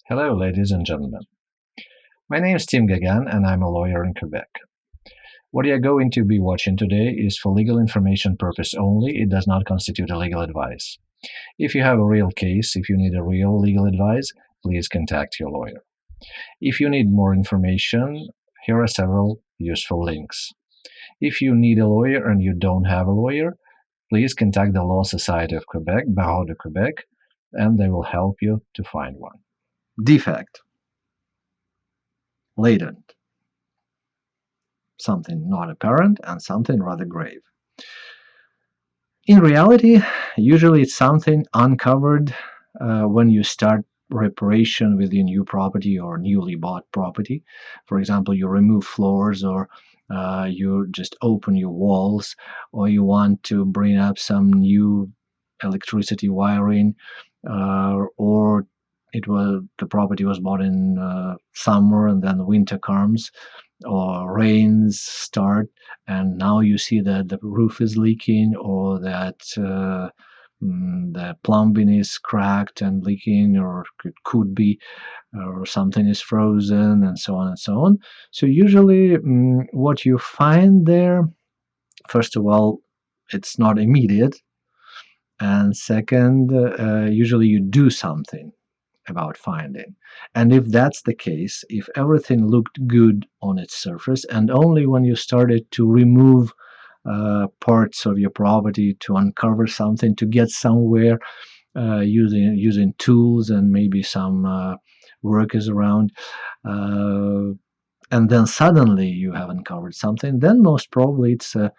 Hello, ladies and gentlemen. My name is Tim Gagan, and I'm a lawyer in Quebec. What you're going to be watching today is for legal information purpose only. It does not constitute a legal advice. If you have a real case, if you need a real legal advice, please contact your lawyer. If you need more information, here are several useful links. If you need a lawyer and you don't have a lawyer, please contact the Law Society of Quebec, Barreau de Quebec, and they will help you to find one. Defect. Latent. Something not apparent and something rather grave. In reality, usually it's something uncovered when you start reparation with your new property or newly bought property. For example, you remove floors, or you just open your walls, or you want to bring up some new electricity wiring, or the property was bought in summer and then winter comes or rains start, and now you see that the roof is leaking, or that the plumbing is cracked and leaking, or it could be, or something is frozen, and so on and so on. So usually what you find there, first of all, it's not immediate, and second, usually you do something about finding. And if that's the case, if everything looked good on its surface, and only when you started to remove parts of your property to uncover something, to get somewhere, using tools and maybe some workers around, and then suddenly you have uncovered something, then most probably it's a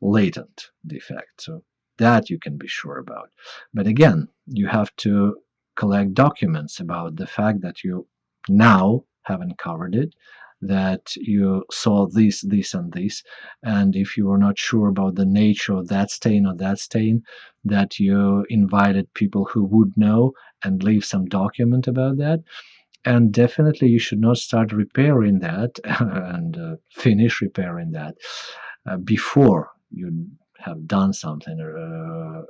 latent defect. So that you can be sure about. But again, you have to collect documents about the fact that you now have uncovered it, that you saw this, and this, and if you were not sure about the nature of that stain or that stain, that you invited people who would know and leave some document about that. And definitely you should not start repairing that and finish repairing that before you have done something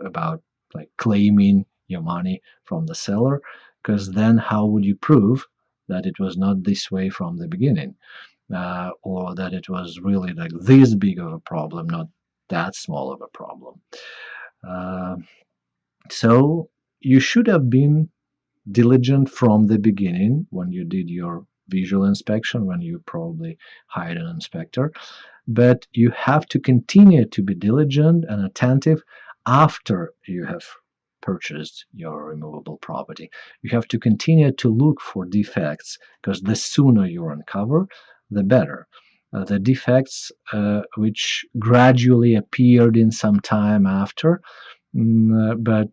about, like, claiming your money from the seller, because then how would you prove that it was not this way from the beginning, or that it was really like this big of a problem, not that small of a problem. uh, so you should have been diligent from the beginning when you did your visual inspection, when you probably hired an inspector, but you have to continue to be diligent and attentive after you have purchased your removable property. You have to continue to look for defects, because the sooner you uncover, the better. The defects which gradually appeared in some time after, but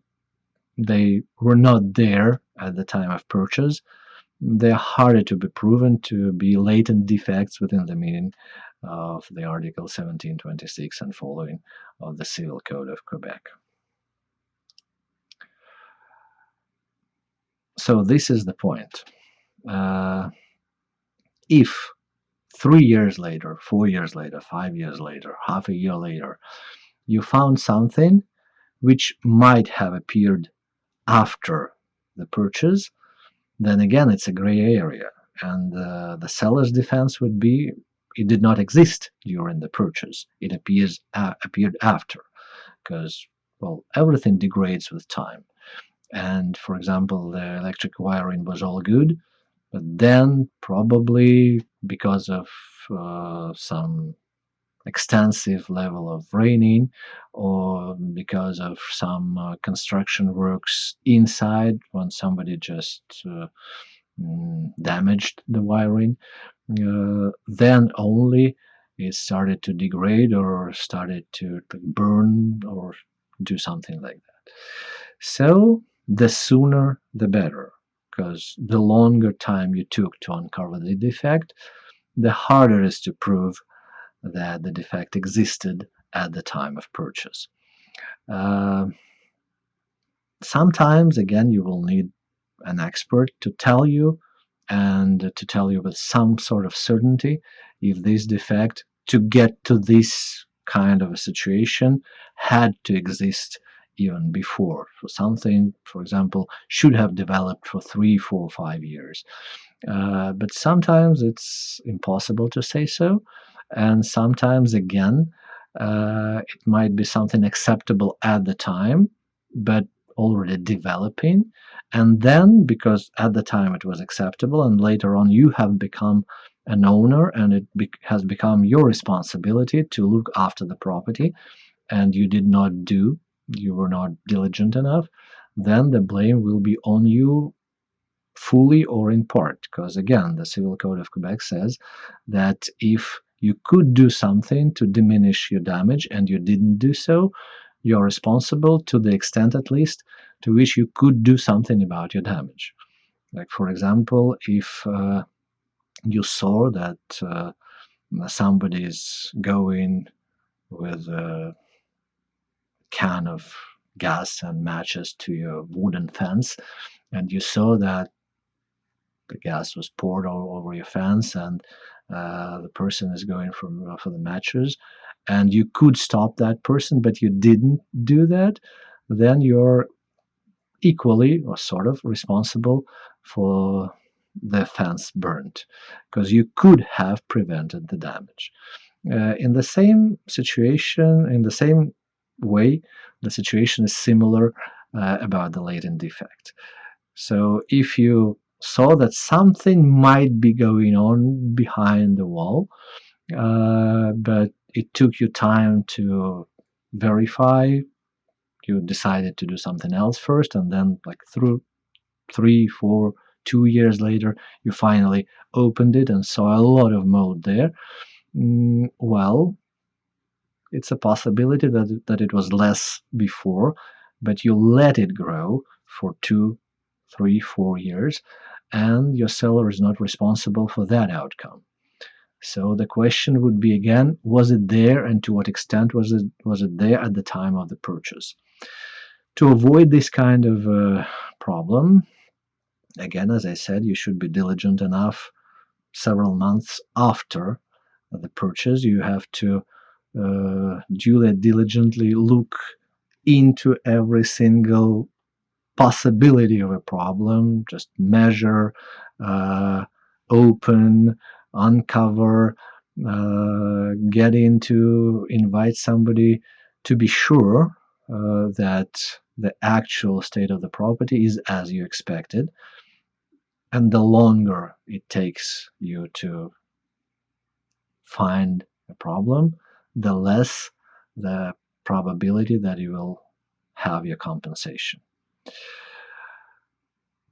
they were not there at the time of purchase, they're harder to be proven to be latent defects within the meaning of the Article 1726 and following of the Civil Code of Quebec. So this is the point. If 3 years later, 4 years later, 5 years later, half a year later, you found something which might have appeared after the purchase, then again it's a gray area, and the seller's defense would be it did not exist during the purchase. It appeared after, because, well, everything degrades with time. And for example, the electric wiring was all good, but then probably because of some extensive level of raining, or because of some construction works inside, when somebody just damaged the wiring, then only it started to degrade or started to burn or do something like that. So the sooner the better, because the longer time you took to uncover the defect, the harder it is to prove that the defect existed at the time of purchase. Sometimes, again, you will need an expert to tell you, and to tell you with some sort of certainty, if this defect, to get to this kind of a situation, had to exist even before. For something, for example, should have developed for 3, 4, 5 years. But sometimes it's impossible to say so, and sometimes again, it might be something acceptable at the time, but already developing, and then because at the time it was acceptable, and later on you have become an owner, and it has become your responsibility to look after the property, and you were not diligent enough, then the blame will be on you fully or in part. Because again, the Civil Code of Quebec says that if you could do something to diminish your damage and you didn't do so, you're responsible to the extent, at least, to which you could do something about your damage. Like, for example, if you saw that somebody is going with a can of gas and matches to your wooden fence, and you saw that the gas was poured all over your fence, and the person is going for the matches, and you could stop that person, but you didn't do that, then you're equally or sort of responsible for the fence burnt, because you could have prevented the damage. In the same situation, in the same way, the situation is similar about the latent defect. So if you saw that something might be going on behind the wall, but it took you time to verify, you decided to do something else first, and then, like, through 3, 4, 2 years later, you finally opened it and saw a lot of mold there. Well, it's a possibility that it was less before, but you let it grow for 2, 3, 4 years, and your seller is not responsible for that outcome. So the question would be again, was it there, and to what extent was it there at the time of the purchase? To avoid this kind of problem, again, as I said, you should be diligent enough several months after the purchase. You have to diligently look into every single possibility of a problem, just measure, open, uncover, get into, invite somebody to be sure that the actual state of the property is as you expected. And the longer it takes you to find a problem, the less the probability that you will have your compensation.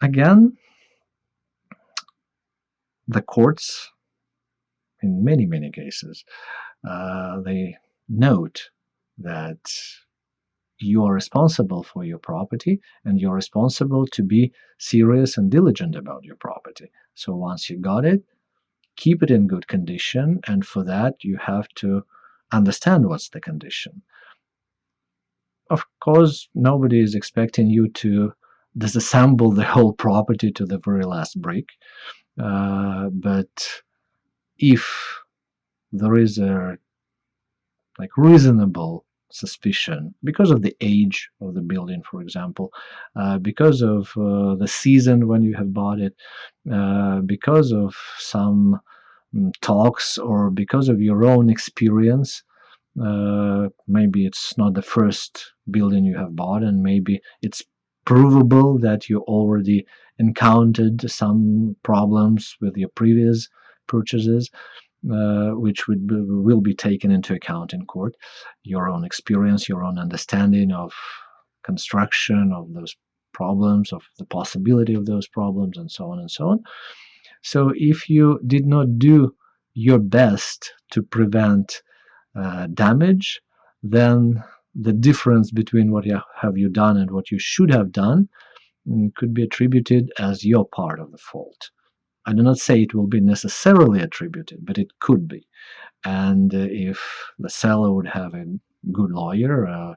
Again, the courts, in many, many cases, they note that you are responsible for your property, and you're responsible to be serious and diligent about your property. So once you got it, keep it in good condition, and for that you have to understand what's the condition. Of course, nobody is expecting you to disassemble the whole property to the very last brick, but if there is a reasonable suspicion because of the age of the building, for example, because of the season when you have bought it, because of some talks, or because of your own experience. Maybe it's not the first building you have bought, and maybe it's provable that you already encountered some problems with your previous purchases, which will be taken into account in court. Your own experience, your own understanding of construction, of those problems, of the possibility of those problems, and so on and so on. So if you did not do your best to prevent damage, then the difference between what you have done and what you should have done could be attributed as your part of the fault. I do not say it will be necessarily attributed, but it could be. And if the seller would have a good lawyer,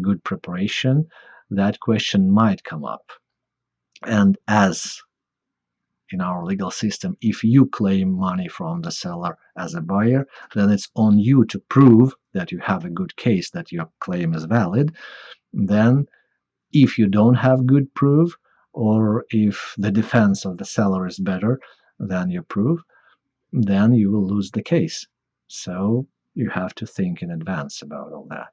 good preparation, that question might come up. And as in our legal system, if you claim money from the seller as a buyer, then it's on you to prove that you have a good case, that your claim is valid. Then, if you don't have good proof, or if the defense of the seller is better than your proof, then you will lose the case. So you have to think in advance about all that.